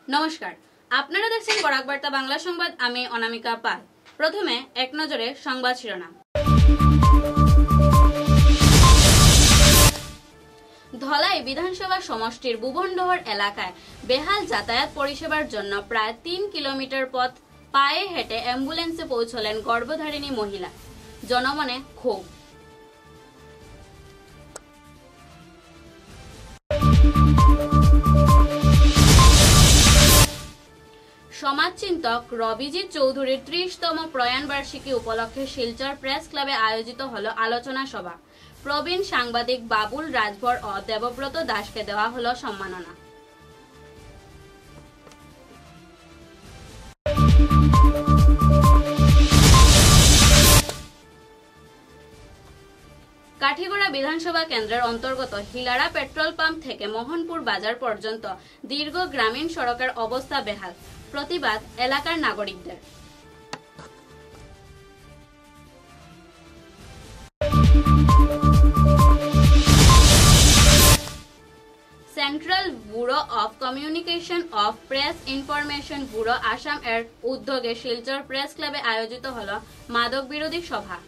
নমস্কার, আপনারা দেখছেন বরাক বার্তা বাংলা সংবাদ। আমি অনামিকা পাল। প্রথমে এক নজরে সংবাদ শিরোনাম। ধলাই বিধানসভা সমষ্টির ভুবনডহর এলাকায় বেহাল যাতায়াত পরিষেবার জন্য প্রায় ৩ কিলোমিটার পথ পায়ে হেঁটে অ্যাম্বুলেন্সে পৌঁছলেন গর্ভধারিণী মহিলা। জনমনে ক্ষোভ। সমাজচিন্তক রবিজিৎ চৌধুরীর ৩০তম প্রয়াণবার্ষিকী উপলক্ষে শিলচর প্রেস ক্লাবে আয়োজিত হল আলোচনা সভা। প্রবীণ সাংবাদিক বাবুল রাজভর ও দেবব্রত দাসকে দেওয়া হল সম্মাননা। কাঠিগড়া বিধানসভা কেন্দ্রের অন্তর্গত হিলারা পেট্রোল পাম্প থেকে মোহনপুর বাজার পর্যন্ত দীর্ঘ গ্রামীণ সড়কের অবস্থা বেহাল। প্রতিবাদ এলাকার নাগরিকদের। Central bureau of communication of press information bureau Assam এর উদ্যোগে শিলচর প্রেস ক্লাবে আয়োজিত হল মাদক বিরোধী সভা।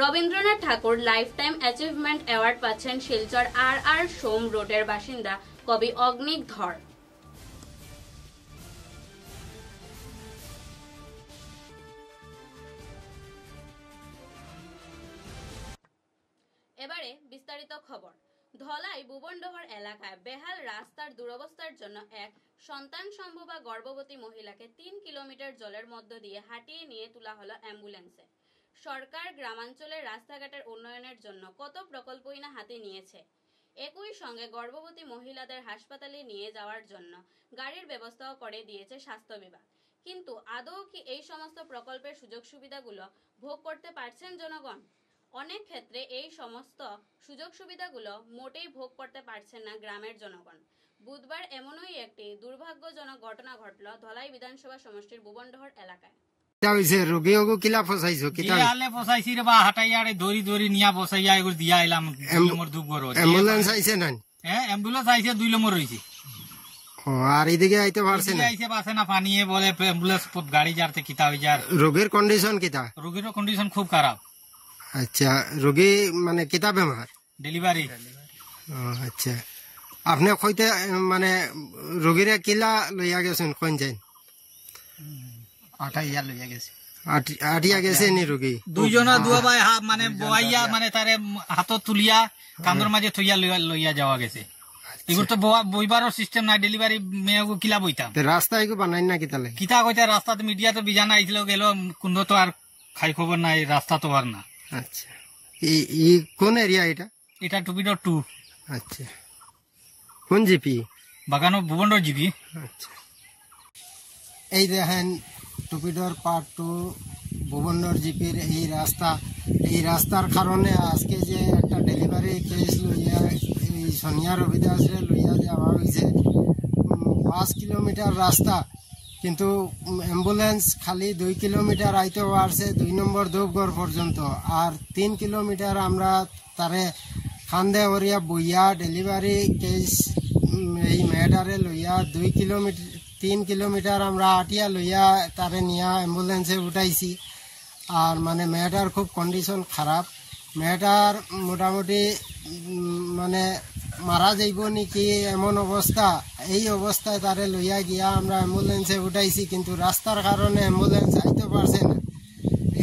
রবীন্দ্রনাথ ঠাকুর লাইফ টাইম অ্যাচিভমেন্ট অ্যাওয়ার্ড পাচ্ছেন শিলচর আর সোম রোডের বাসিন্দা কবি অগ্নিক ধর। এবারে বিস্তারিত খবর। ধলাই ভুবনডহর এলাকায় বেহাল রাস্তার দুরবস্থার জন্য এক সন্তান সম্ভবা গর্ভবতী মহিলাকে ৩ কিলোমিটার জলের মধ্য দিয়ে হাঁটিয়ে নিয়ে তোলা হলো অ্যাম্বুলেন্সে। সরকার গ্রামাঞ্চলের রাস্তাঘাটের উন্নয়নের জন্য কত প্রকল্পই না হাতে নিয়েছে। একই সঙ্গে গর্ভবতী মহিলাদের হাসপাতালে নিয়ে যাওয়ার জন্য গাড়ির ব্যবস্থাও করে দিয়েছে স্বাস্থ্য বিভাগ। কিন্তু আদৌ কি এই সমস্ত প্রকল্পের সুযোগ সুবিধাগুলো ভোগ করতে পারছেন জনগণ? অনেক ক্ষেত্রে এই সমস্ত সুযোগ সুবিধাগুলো মোটেই ভোগ করতে পারছেন না গ্রামের জনগণ। বুধবার এমনই একটি দুর্ভাগ্যজনক ঘটনা ঘটল ধলাই বিধানসভা সমষ্টির ভুবনডহর এলাকায়। রোগীর কন্ডিশন কিতা? রোগীর কন্ডিশন খুব খারাপ। আচ্ছা, রোগী মানে কিতা বেমার? ডেলিভারি। আচ্ছা, আপনি কইতে মানে রোগীরে কিলা লইয়া গেছেন? কোন যাই? আটাইয়া লইয়া গেছে। আটিয়া গেছে নি রোগী? দুইজনা দুয়া ভাই মানে বইয়া মানে তারে হাতত তুলিয়া কান্দর মাঝে থইয়া লইয়া যাওয়া গেছে। এগুলো তো বইবারও সিস্টেম নাই। ডেলিভারি মেয়েগো কিলা বইতাম। রাস্তা এগো বানাই না কিতা লাগে? কিতা কইতে রাস্তাতে মিডিয়া তো বিজানা আইছিল গেল কুন্দ তো আর খাই খবর নাই, রাস্তা তো আর না। আচ্ছা, এই কোন এরিয়া এটা? এটা টুপিডর 2। আচ্ছা, কোন জিপি? বাগানো ভুবনডর জিপি। আচ্ছা, এই দেখেন টুপিডর পার্ট 2 ভুবনডর জিপির এই রাস্তা। এই রাস্তার কারণে আজকে যে একটা ডেলিভারি কেস লইয়া এই সোনিয়া রবিদাসরে লইয়া যাওয়া হয়েছে 5 কিলোমিটার রাস্তা, কিন্তু অ্যাম্বুলেন্স খালি 2 কিলোমিটার আইতে পারছে 2 নম্বর দেবগড় পর্যন্ত। আর 3 কিলোমিটার আমরা তারে খান্দে ওরিয়া বইয়া ডেলিভারি কেস এই মেয়েটারে লইয়া 3 কিলোমিটার আমরা আটিয়া লইয়া তারে নিয়া অ্যাম্বুলেন্সে উঠাইছি। আর মানে মেয়েটার খুব কন্ডিশন খারাপ। মেয়েটার মোটামুটি মানে মারা যাইব নাকি এমন অবস্থা। এই অবস্থায় তারে লইয়া গিয়া আমরা অ্যাম্বুলেন্সে উঠাইছি, কিন্তু রাস্তার কারণে অ্যাম্বুলেন্স আইতে পারছে না।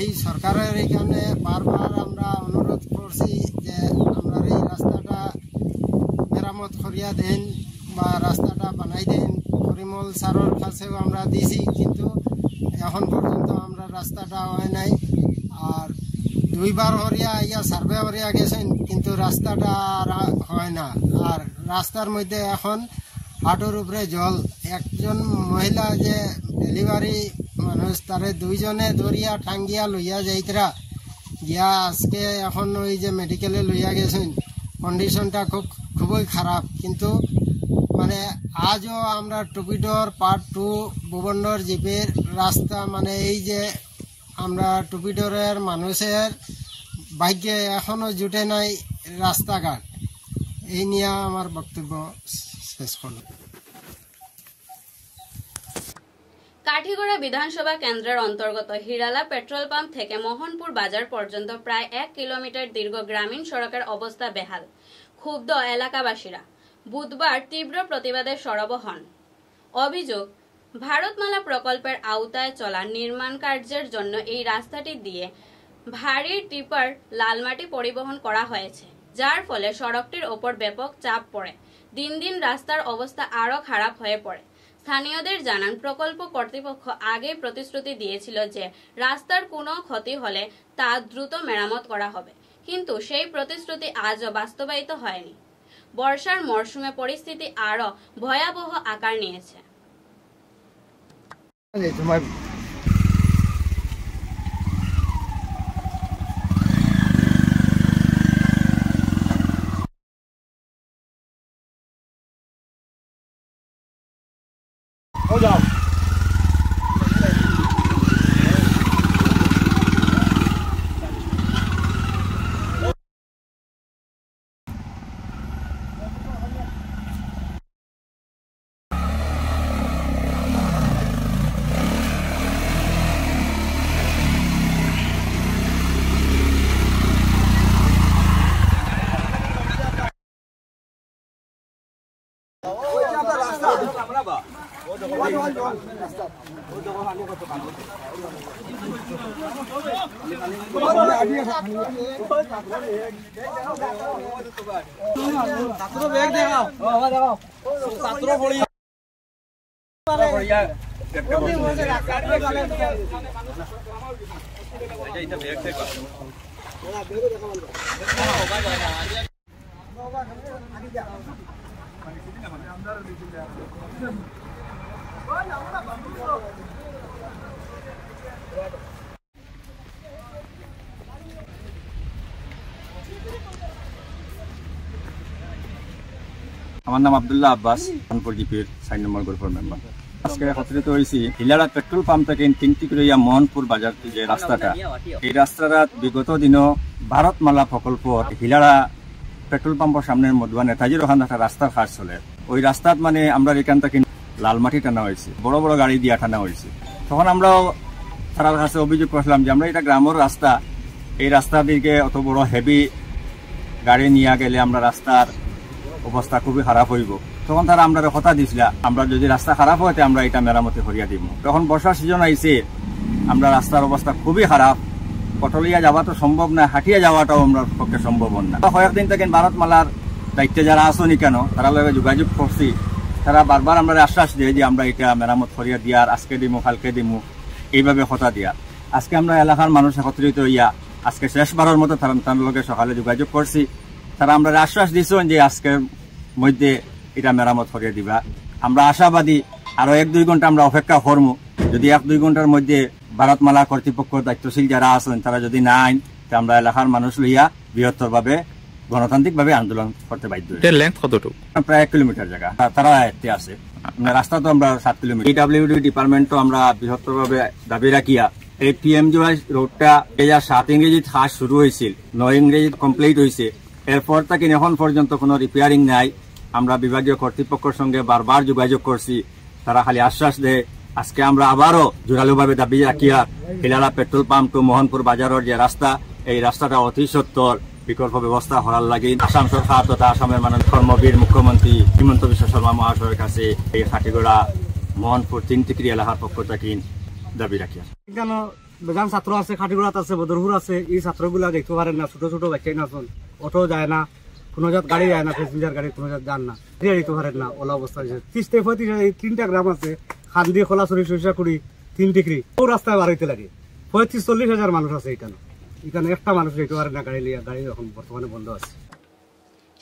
এই সরকারের এখানে বারবার আমরা অনুরোধ করছি যে আমরা এই রাস্তাটা মেরামত করিয়া দেন বা রাস্তাটা বানাই দেন। পরিমল স্যারের কাছেও আমরা দিছি, কিন্তু এখন পর্যন্ত আমরা রাস্তাটা হয় নাই। আর 2 বার হরিয়া ইয়া সার্ভে হরিয়া গেছেন, কিন্তু রাস্তাটা হয় না। আর রাস্তার মধ্যে এখন হাঁটুর উপরে জল। একজন মহিলা যে ডেলিভারি মানুষ তারে 2 জনে ধরিয়া টাঙ্গিয়া লইয়া যাইতরা গিয়া আজকে এখন ওই যে মেডিকেলে লইয়া গেছেন। কন্ডিশনটা খুবই খারাপ। কিন্তু মানে আজও আমরা টুপিডর পার্ট 2 ভুবনডর জিপির রাস্তা মানে এই যে আমরা টুপিডরের মানুষের ভাগ্যে এখনো জুটে নাই রাস্তাঘাট। এই নিয়ে আমার বক্তব্য শেষ করলাম। কাঠিগড়া বিধানসভা কেন্দ্রের অন্তর্গত হিরালা পেট্রোল পাম্প থেকে মোহনপুর বাজার পর্যন্ত প্রায় 1 কিলোমিটার দীর্ঘ গ্রামীণ সড়কের অবস্থা বেহাল। ক্ষুব্ধ এলাকাবাসীরা বুধবার তীব্র প্রতিবাদে সরব হন। অভিযোগ, ভারতমালা প্রকল্পের আওতায় চলা নির্মাণ কার্যের জন্য এই রাস্তাটি দিয়ে ভারী টিপার লালমাটি পরিবহন করা হয়েছে, যার ফলে সড়কটির ওপর ব্যাপক চাপ পড়ে। দিন দিন রাস্তার অবস্থা আরও খারাপ হয়ে পড়ে। স্থানীয়দের জানান, প্রকল্প কর্তৃপক্ষ আগেই প্রতিশ্রুতি দিয়েছিল যে রাস্তার কোনো ক্ষতি হলে তা দ্রুত মেরামত করা হবে, কিন্তু সেই প্রতিশ্রুতি আজও বাস্তবায়িত হয়নি। বর্ষার মরশুমে পরিস্থিতি আরও ভয়াবহ আকার নিয়েছে। আমার নাম আব্দুল্লাহ আব্বাস, মোহনপুর জিপির 4 নম্বর গ্রুপের মেম্বার। আজকে একত্রিত হয়েছি হিলারা পেট্রোল পাম্প থেকে 3 টিকরিয়া মোহনপুর বাজার যে রাস্তাটা, এই রাস্তাটা বিগত দিনও ভারতমালা প্রকল্প হিলারা পেট্রোল পাম্পের সামনের মধ্যে নেতাজি রোহান একটা রাস্তার কাজ চলে। ওই রাস্তাত মানে আমরা এখান থেকে লালমাটি টানা হয়েছে, বড় বড় গাড়ি দিয়ে টানা হয়েছে। তখন আমরাও তার কাছে অভিযোগ করলাম যে আমরা এটা গ্রামের রাস্তা, এই রাস্তার দিকে অত বড় হেভি গাড়ি নিয়ে গেলে আমরা রাস্তার অবস্থা খুবই খারাপ হইব। তখন তারা আমরা কথা দিছিল, আমরা যদি রাস্তা খারাপ হয় আমরা এটা মেরামতি করিয়া দিব। তখন বর্ষার সিজন আইছে, আমরা রাস্তার অবস্থা খুবই খারাপ, পটলিয়া যাওয়া তো সম্ভব না, হাঁটিয়া যাওয়াটাও আমরা পক্ষে সম্ভব না। কয়েকদিন থেকে ভারতমালার দায়িত্বে যারা আসনি কেন তারা লগে যোগাযোগ করছি, তারা বারবার আমরা আশ্বাস দিয়ে যে আমরা এটা মেরামত করিয়া দিয়ার, আজকে দিমু কালকে দিমু, এইভাবে কথা দিয়া। আজকে আমরা এলাকার মানুষ একত্রিত হইয়া আজকে শেষবারের মতো তার লগে সকালে যোগাযোগ করছি। তারা আমরা আশ্বাস দিয়েছেন যে আজকের মধ্যে এটা মেরামত করিয়ে দিবা। আমরা আশাবাদী আরো 1-2 ঘন্টা আমরা অপেক্ষা করবো। যদি 1-2 ঘন্টার মধ্যে ভারতমালা কর্তৃপক্ষ দায়িত্বশীল যারা আছেন তারা যদি না আইন, আমরা এলাকার মানুষ লইয়া বৃহত্তর ভাবে গণতান্ত্রিক ভাবে আন্দোলন করতে বাধ্য। প্রায় 1 কিলোমিটার জায়গা তারা আয়ত্তে আছে, রাস্তা তো আমরা 7 কিলোমিটার। পিডব্লিউডি ডিপার্টমেন্ট আমরা বৃহত্তর ভাবে দাবি রাখিয়া এই পিএমজিওয়াই রোডটা 2007 ইংরেজিত কাজ শুরু হয়েছিল, 9 ইংরেজিত কমপ্লিট হয়েছে। এরপর থেকে এখন পর্যন্ত কোনো রিপেয়ারিং নাই। আমরা বিভাগীয় কর্তৃপক্ষের সঙ্গে বারবার যোগাযোগ করছি, তারা খালি আশ্বাস দেয়। আজকে আমরা আবারও জোরালোভাবে দাবি রাখিয়া হিলালা পেট্রোল পাম্প টু মোহনপুর বাজারের যে রাস্তা, এই রাস্তাটা অতি সত্তর বিকল্প ব্যবস্থা করার লাগে আসাম সরকার তথা আসামের মাননীয় কর্মবীর মুখ্যমন্ত্রী হিমন্ত বিশ্ব শর্মা মহাশয়ের কাছে এই কাঠিগড়া মোহনপুর 3 টিকরি এলাকার পক্ষ থেকে দাবি রাখিয়া। বেজান ছাত্র আছে, খাটিগড়াত আছে, বদরপুর আছে, এই ছাত্রগুলা দেখতে পারেন না, ছোট ছোট বাচ্চাই না, অটো যায় না, কোনো জাত গাড়ি যায় না, প্যাসেঞ্জার গাড়ি কোনো জাত যান না, দিতে পারেন না, ওলা অবস্থা হয়েছে। 30-35 এই 3টা গ্রাম আছে, খান্দি খোলাছড়ি সরিষাকুড়ি 3 টিকরি, ও রাস্তায় বার হইতে লাগে। 35-40 হাজার মানুষ আছে এখানে, এখানে একটা মানুষ যেতে পারে না গাড়ি লিয়া, গাড়ি এখন বর্তমানে বন্ধ আছে।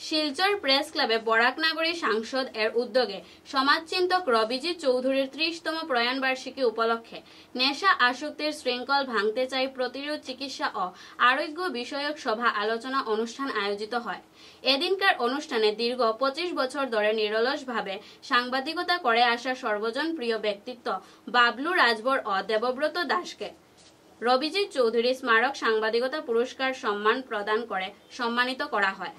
শিলচর প্রেস ক্লাবে বরাকনগরী সাংসদ এর উদ্যোগে সমাজচিন্তক রবিজিৎ চৌধুরীর 30তম প্রয়াণ বার্ষিকী উপলক্ষে নেশা আসক্তির শৃঙ্খল ভাঙতে চাই প্রতিরোধ চিকিৎসা ও আরোগ্য বিষয়ক সভা আলোচনা অনুষ্ঠান আয়োজিত হয়। এদিনকার অনুষ্ঠানে দীর্ঘ 25 বছর ধরে নিরলসভাবে সাংবাদিকতা করে আসা সর্বজন প্রিয় ব্যক্তিত্ব বাবলু রাজবর ও দেবব্রত দাসকে রবিজিৎ চৌধুরী স্মারক সাংবাদিকতা পুরস্কার সম্মান প্রদান করে সম্মানিত করা হয়।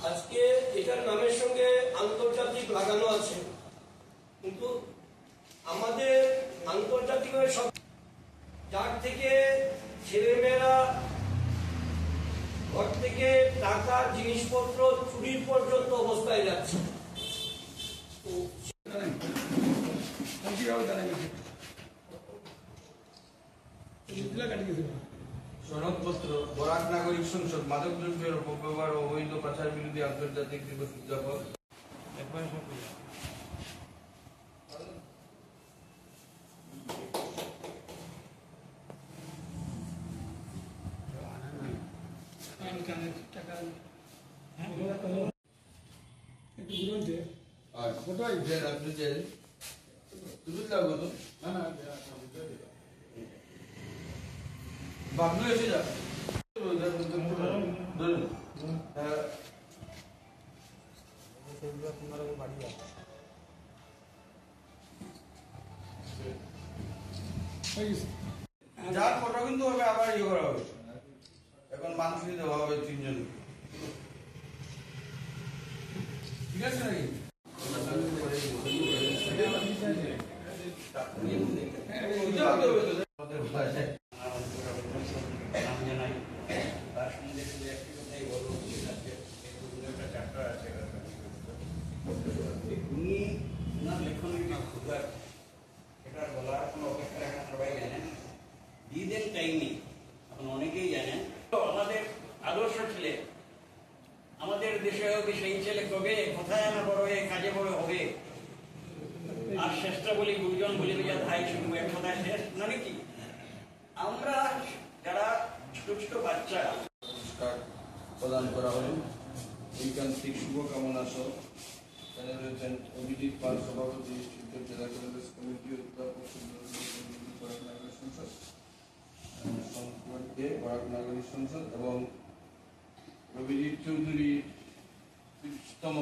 আজকে এটার নামের সঙ্গে আন্তর্জাতিক লাগানো আছে, কিন্তু আমাদের আন্তর্জাতিক যার থেকে ছেলেমেয়েরা ঘর থেকে টাকা জিনিসপত্র চুরির পর্যন্ত অবস্থায় যাচ্ছে। সনদপত্র বরাক নাগরিক সংসদ মাদক দ্রব্যের অপব্যবহার ও অবৈধ পাচার বিরোধী আন্তর্জাতিক দিবস উদযাপন। বাবলু এসে যা যার ফটো কিন্তু হবে আবার ইয়ে করা হবে, এখন মান্থলি দেওয়া হবে 3 জন, ঠিক আছে নাকি? অনেকেই জানেন আমাদের আদর্শ ছিলেন, আমাদের দেশে হবে সেই ছেলে কবে কোথায় আমার বড় হয়ে কাজে বড় হবে, আর শেষটা বলি গুরুজন বলি ধাই শুধু এক কথায় শেষ না নাকি? আমরা যারা ছোট ছোট বাচ্চা প্রদান করা হলো ঐকান্তিক শুভকামনা সহ রয়েছেন অভিজিৎ পাল সভাপতি জেলা কংগ্রেস কমিটি বরাক নাগরিক সংসদ এবং রবিজিৎ চৌধুরী 30তম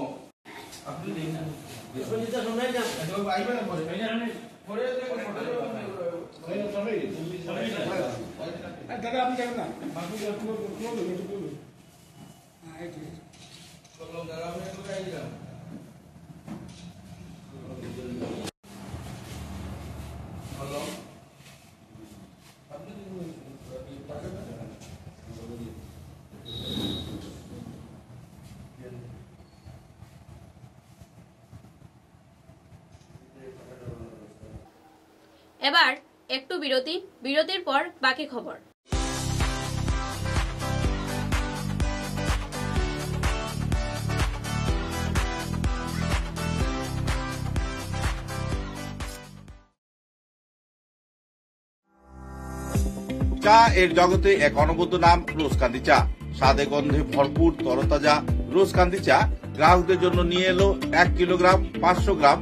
এবার একটু বিরতি, বিরতির পর বাকি খবর। চা এর জগতে এক অনবদ্য নাম রোজকান্দি চা। স্বাদে গন্ধে ভরপুর তরতাজা রোজকান্দি চা গ্রাহকদের জন্য নিয়ে এলো 1 কিলোগ্রাম, 500 গ্রাম,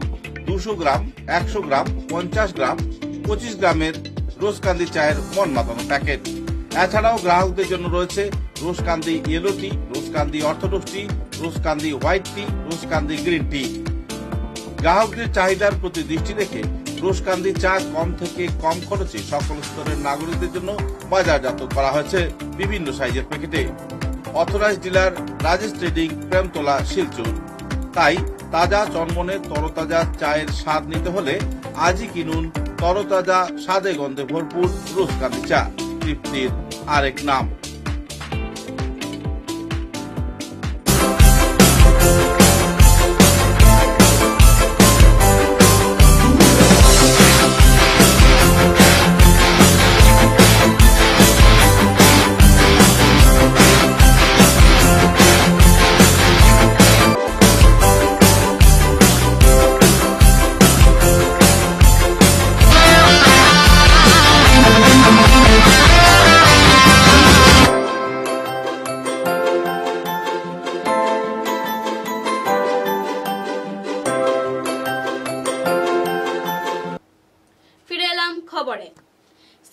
200 গ্রাম, 100 গ্রাম, 50 গ্রাম, 25 গ্রামের রোজকান্দি চায়ের মন মাতানো প্যাকেট। এছাড়াও গ্রাহকদের জন্য রয়েছে রোজকান্দি ইয়েলো টি, রোজকান্দি অর্থোডক্স টি, রোজকান্দি হোয়াইট টি, রোজকান্দি গ্রিন টি। গ্রাহকদের চাহিদার প্রতি দৃষ্টি রেখে রোজকান্দি চা কম থেকে কম খরচে সকল স্তরের নাগরিকদের জন্য বাজারজাত করা হয়েছে বিভিন্ন সাইজের প্যাকেটে। Authorise dealer Rajesh trading, Premtala, Silchar. তাই তাজা চনমনে তরতাজা চায়ের স্বাদ নিতে হলে আজই কিনুন তরতাজা স্বাদে গন্ধে ভরপুর রোজকান্দি চা, তৃপ্তির আরেক নাম।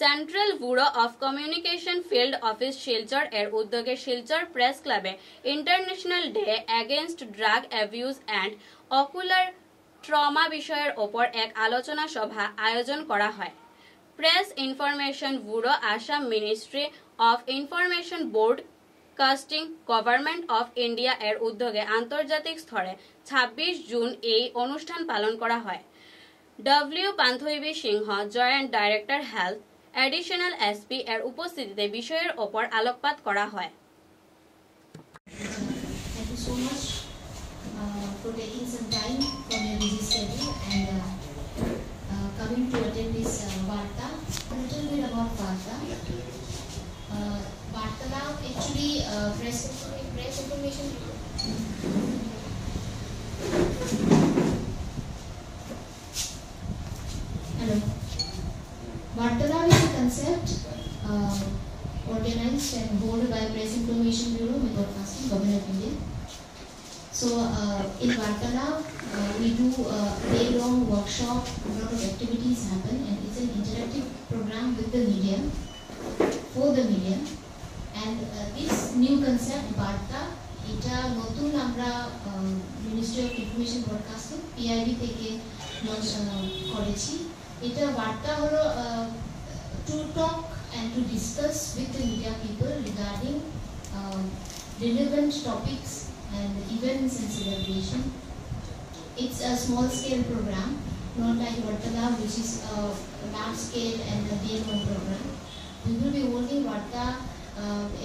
Central bureau of communication field office Silchar এর উদ্যোগে শিলচর প্রেস ক্লাবে international day against drug abuse and ocular trauma বিষয়ের ওপর এক আলোচনা সভা আয়োজন করা হয়। Press information bureau, Assam ministry of information board, casting government of India এর উদ্যোগে আন্তর্জাতিক স্তরে 26 জুন এই অনুষ্ঠান পালন করা হয়। ডব্লিউ পান্থইবি Singh, joint director health, additional SP এর উপস্থিতিতে বিষয়ের ওপর আলোকপাত করা হয়। Thank you so much for taking some time from your busy schedule and coming to attend this Varta. A little bit about Varta. Vartalab actually press information. Hello. Vartalab is a concept organized and held by Press Information Bureau, Broadcasting, Government of India. So in Vartalab, we do a day-long workshop, a lot of activities happen, and it's an interactive program with the media, for the media. And this new concept, Varta, এটা নতুন আমরা ministry of information broadcasting PIB থেকে launch করেছি। এটা বার্তা হলো to talk and to discuss with the media people regarding relevant topics and events and celebration. It's a small scale program, not like Vartalab, which is a large scale and a day-long program. We will be holding Varta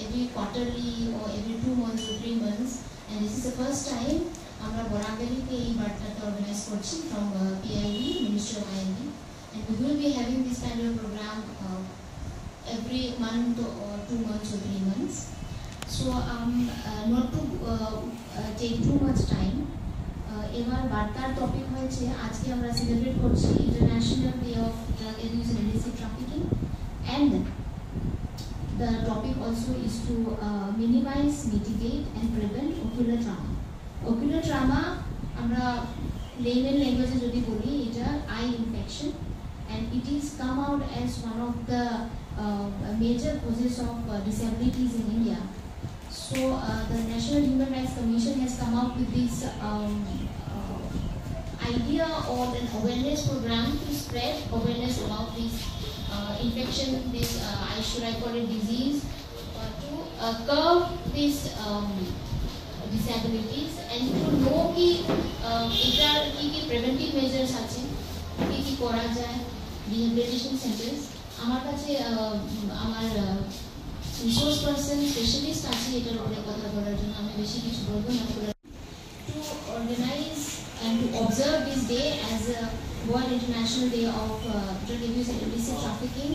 every quarterly or every 2 months or 3 months, and this is the first time আমরা বরাঙ্গালিতে এই বার্তাটা organise করছি from PIB, Ministry of IND, and we will be having this kind of program every month or 2 months or 3 months. So not to take too much time, এবার বার্তার topic হয়েছে আজকে আমরা celebrate করছি international day of drug abuse and illicit trafficking, and the topic also is to minimize, mitigate and prevent ocular trauma. Ocular trauma আমরা layman language যদি বলি এটা eye infection, and it is come out as one of the major causes of disabilities in India. So the National Human Rights Commission has come up with this idea of an awareness program to spread awareness about this infection, this I call it disease, to curb these disabilities and to know ki etar ki preventive measures ache, ki kora jay, rehabilitation centers. আমার কাছে আমার resource person specialist আছে এটার উপরে কথা বলার জন্য, আমি বেশি কিছু বলবো না। To organise and to observe this day as a World International Day of Drug Abuse and Illicit Trafficking,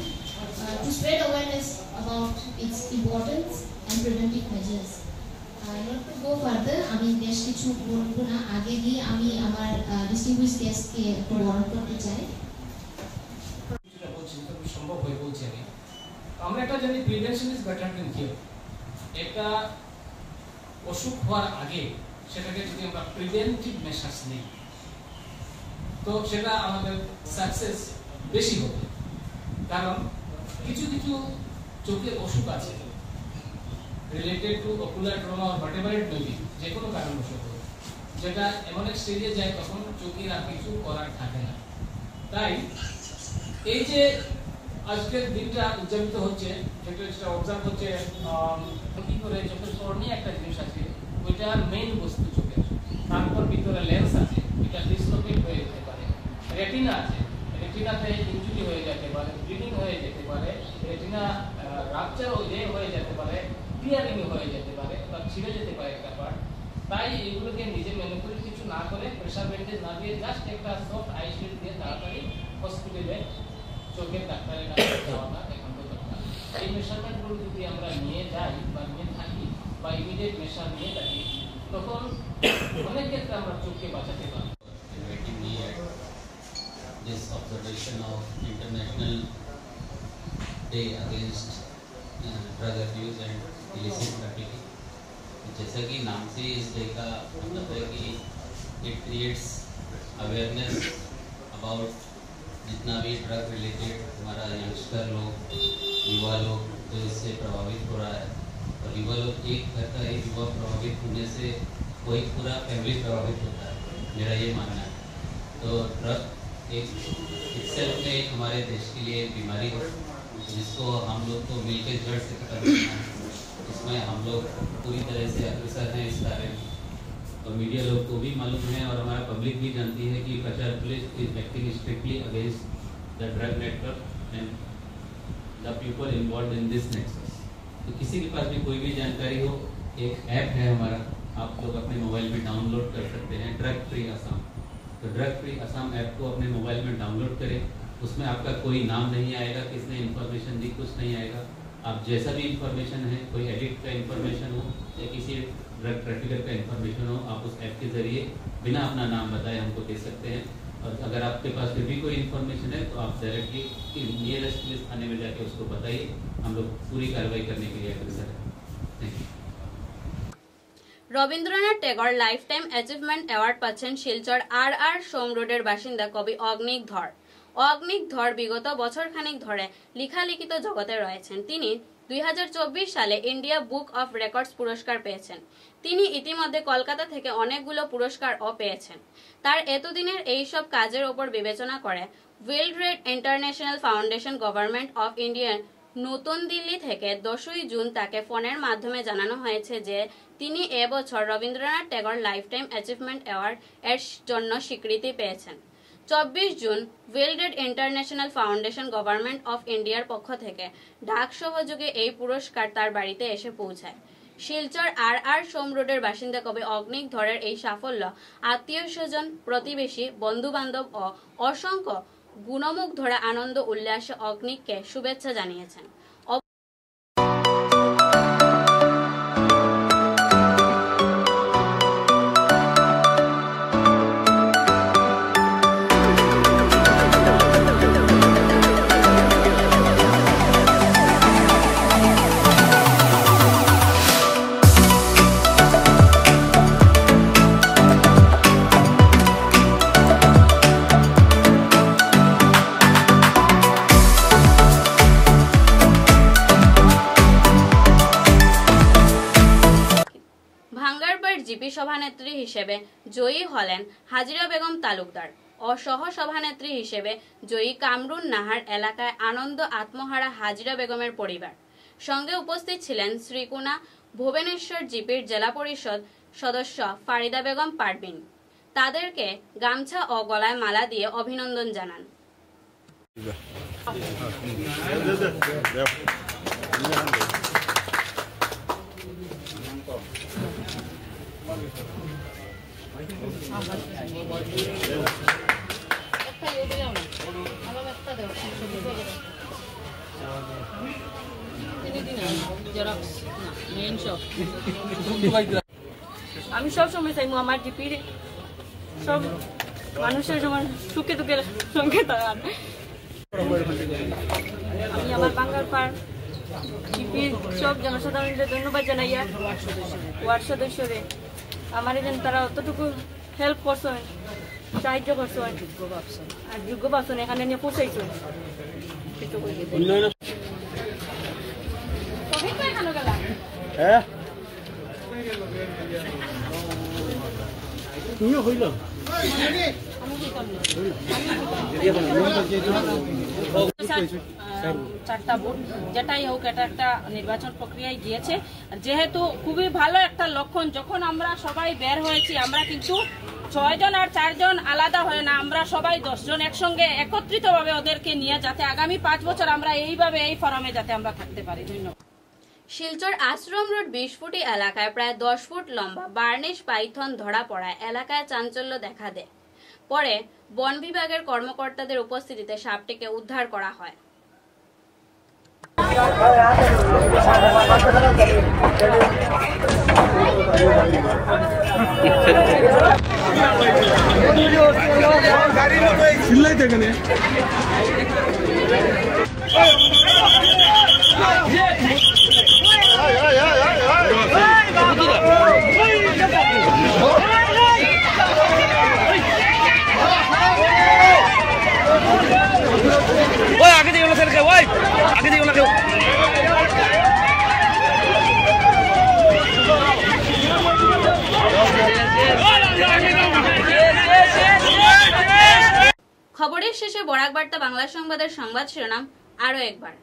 to spread awareness about its importance and preventive measures. Not to go further, আমি বেশ কিছু বলবো না, আগে গিয়ে আমি আমার distinguished গেস্টকে একটু বরণ করতে চাই। সম্ভব হয়ে বলছি আমি, আমরা একটা জানি প্রিভেনশন ইজ বেটার দ্যান কিউর। একটা অসুখ হওয়ার আগে সেটাকে যদি আমরা প্রিভেন্টিভ মেজার্স নিই তো সেটা আমাদের সাকসেস বেশি হবে। কারণ কিছু কিছু চোখের অসুখ আছে related to ocular trauma or whatever it may be, যে কোনো কারণবশত, যেটা এমন এক স্টেজে যায় তখন চোখের আর কিছু করার থাকে না। তাই এই যে আজকের দিনটা উদযাপিত হচ্ছে, যেটা অবজার্ভ হচ্ছে কি করে চোখের কর্নিয়া একটা জিনিস আছে, ওইটা মেইন বস্তু চোখের, তারপর ভিতরে লেন্স আছে, এটা ডিসলোকেট হয়ে যেতে পারে, রেটিনা আছে, রেটিনাতে ইনজুরি হয়ে যেতে পারে, ব্লিডিং হয়ে যেতে পারে, রেটিনা রাপচার হয়ে যেতে পারে, টিয়ারিং হয়ে যেতে পারে বা ছিঁড়ে যেতে পারে একটা পার্ট। তাই এগুলোকে নিজে ম্যানিপুলেট কিছু না করে, প্রেসার ব্যান্ডেজ না দিয়ে, জাস্ট একটা সফট আই শিট দিয়ে তাড়াতাড়ি হসপিটালে চোখের ডাক্তারের কাছে যাওয়াটা একান্ত দরকার। এই মেজারমেন্টগুলো যদি আমরা নিয়ে যাই বা নিয়ে থাকি বা ইমিডিয়েট মেজার নিয়ে থাকি, তখন অনেক ক্ষেত্রে আমরা চোখকে বাঁচাতে পারবো। This observation of International Day Against Drug Abuse and Illicit Trafficking, जैसा कि नाम से इस डे का मतलब है कि it creates awareness about जितना भी ड्रग रिलेटेड हमारा यंगस्टर लोग, युवा लोग जो इससे प्रभावित हो रहा है, और युवा लोग एक घर का एक युवा प्रभावित होने से कोई पूरा फैमिली प्रभावित होता है, मेरा ये मानना है। तो ड्रग एक itself में एक हमारे देश के लिए बीमारी है जिसको हम लोग को मिलकर जड़ से खत्म करना है। इसमें हम लोग पूरी तरह से अग्रसर हैं इस कार्य में और मीडिया लोग को भी मालूम है और हमारा पब्लिक भी जानती है कि कचरा police is acting strictly against the drug network and the people involve in this nexus. तो किसी के पास भी कोई भी जानकारी हो, एक ऐप है हमारा, आप लोग अपने मोबाइल में डाउनलोड कर सकते हैं, ड्रग फ्री असम। तो ड्रग फ्री असम ऐप को अपने मोबाइल में डाउनलोड करें। उसमें आपका कोई नाम नहीं आएगा, किसने इन्फॉर्मेशन दी, कुछ नहीं आएगा। आप जैसा भी इन्फॉर्मेशन है, कोई एडिक्ट का इन्फॉर्मेशन हो या किसी ड्रग ट्रैफिकर का इन्फॉर्मेशन हो, आप उस ऐप के जरिए बिना अपना नाम बताए हमको दे सकते हैं। और अगर आपके पास फिर भी कोई इन्फॉर्मेशन है तो आप डायरेक्टली नियरेस्ट पुलिस थाने में जाके उसको बताइए। हम लोग पूरी कार्रवाई करने के लिए अग्रसर हैं। Thank you. Rabindranath Tagore life time achievement award পাচ্ছেন শিলচর আর সোম রোডের বাসিন্দা কবি অগ্নিক ধর। অগ্নিক ধর বিগত বছরখানেক ধরে লেখালিখিত জগতে রয়েছেন। তিনি 2024 সালে ইন্ডিয়া বুক অফ রেকর্ডস পুরস্কার পেয়েছেন। তিনি ইতিমধ্যে কলকাতা থেকে অনেকগুলো পুরস্কারও পেয়েছেন। তার এতদিনের এইসব কাজের ওপর বিবেচনা করে world trade international foundation government of India নতুন দিল্লি থেকে 10ই জুন তাকে ফোনের মাধ্যমে জানানো হয়েছে যে তিনি এবছর Rabindranath Tagore life time achievement award এর জন্য স্বীকৃতি পেয়েছেন। 24 June world trade international foundation government of ইন্ডিয়ার পক্ষ থেকে ডাক সহযোগে এই পুরস্কার তার বাড়িতে এসে পৌঁছায়। শিলচর আর সোম রোডের বাসিন্দা কবি অগ্নিক ধরের এই সাফল্য আত্মীয় স্বজন, প্রতিবেশী, বন্ধু বান্ধব ও অসংখ্য গুণমুখ ধরে আনন্দ উল্লাসে অগ্নিককে শুভেচ্ছা জানিয়েছেন। জিপি সভানেত্রী হিসেবে জয়ী হলেন হাজিরা বেগম তালুকদার ও সহ সভানেত্রী হিসেবে জয়ী কামরুন নাহার এলাকায় আনন্দ আত্মহারা হাজিরা বেগমের পরিবার। সঙ্গে উপস্থিত ছিলেন শ্রীকুনা ভুবনেশ্বর জিপির জেলা পরিষদ সদস্য ফারিদা বেগম পারভিন। তাদেরকে গামছা ও গলায় মালা দিয়ে অভিনন্দন জানান। আমি সব সময় চাইবো আমার জিপির সব মানুষের সমান সুখে দুঃখের সঙ্গে থাকার। আমি আমার বাঙ্গারপাড় জিপির সব জনসাধারণদের ধন্যবাদ জানাইয়া ওয়ার্ড সদস্যরে আমার যেন তারা অতটুকু হেল্প করছেন, সাহায্য করছেন আর যোগ্য পাচ্ছেন এখানে নিয়ে পৌঁছাইছেন। চারটা ভোট যেটাই হোক, এটা একটা নির্বাচন প্রক্রিয়ায় গিয়েছে। যেহেতু খুবই ভালো একটা লক্ষণ, যখন আমরা সবাই বের হয়েছি, আমরা কিন্তু 6 জন আর 4 জন আলাদা হয় না, আমরা সবাই 10 জন একসঙ্গে একত্রিত ভাবে ওদেরকে নিয়ে যাতে আগামী 5 বছর আমরা এইভাবে এই ফোরামে যাতে আমরা থাকতে পারি। ধন্যবাদ। শিলচর আশ্রম রোড 20 ফুটি এলাকায় প্রায় 10 ফুট লম্বা বার্নিশ পাইথন ধরা পড়ায় এলাকায় চাঞ্চল্য দেখা দেয়। পরে বন বিভাগের কর্মকর্তাদের উপস্থিতিতে সাপটিকে উদ্ধার করা হয়। आगे देखो सर के ओए आगे देखो ना के খবরের শেষে বরাক বার্তা বাংলা সংবাদের সংবাদ শিরোনাম আরো একবার।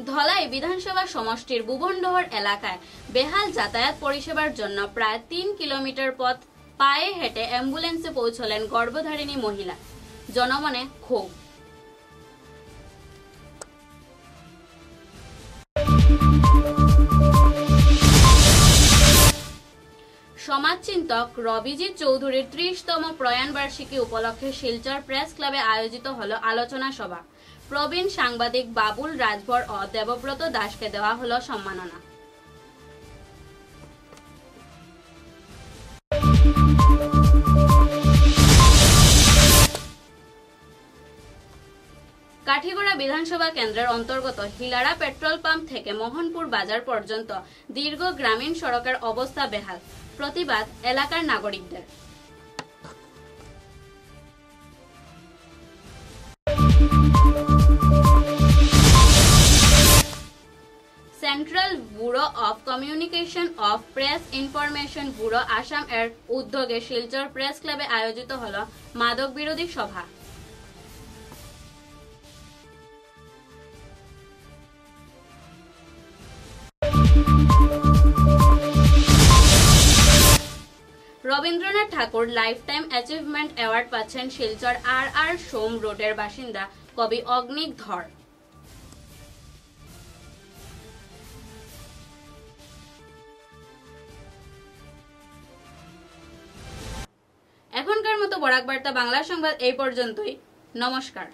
ধলাই বিধানসভা সমষ্টির ভুবনডহর এলাকায় বেহাল যাতায়াত পরিষেবার জন্য প্রায় 3 কিলোমিটার পথ পায়ে হেঁটে অ্যাম্বুলেন্সে পৌঁছলেন গর্ভধারিণী মহিলা। জনমনে ক্ষোভ। সমাজচিন্তক রবিজিৎ চৌধুরীর 30তম প্রয়াণবার্ষিকী উপলক্ষে শিলচর প্রেস ক্লাবে আয়োজিত হল আলোচনা সভা। প্রবীণ সাংবাদিক বাবুল রাজভর ও দেবব্রত দাসকে দেওয়া হল সম্মাননা। কাঠিগড়া বিধানসভা কেন্দ্রের অন্তর্গত হিলাড়া পেট্রোল পাম্প থেকে মোহনপুর বাজার পর্যন্ত দীর্ঘ গ্রামীণ সড়কের অবস্থা বেহাল। প্রতিবাদ এলাকার নাগরিকদের। Central bureau of communication of press information bureau Assam এর উদ্যোগে শিলচর প্রেস ক্লাবে আয়োজিত হল মাদক বিরোধী সভা। রবীন্দ্রনাথ ঠাকুর লাইফ টাইম অ্যাচিভমেন্ট অ্যাওয়ার্ড পাচ্ছেন শিলচর আর সোম রোডের বাসিন্দা কবি অগ্নিক ধর। এখনকার মতো বরাক বার্তা বাংলা সংবাদ এই পর্যন্তই। নমস্কার।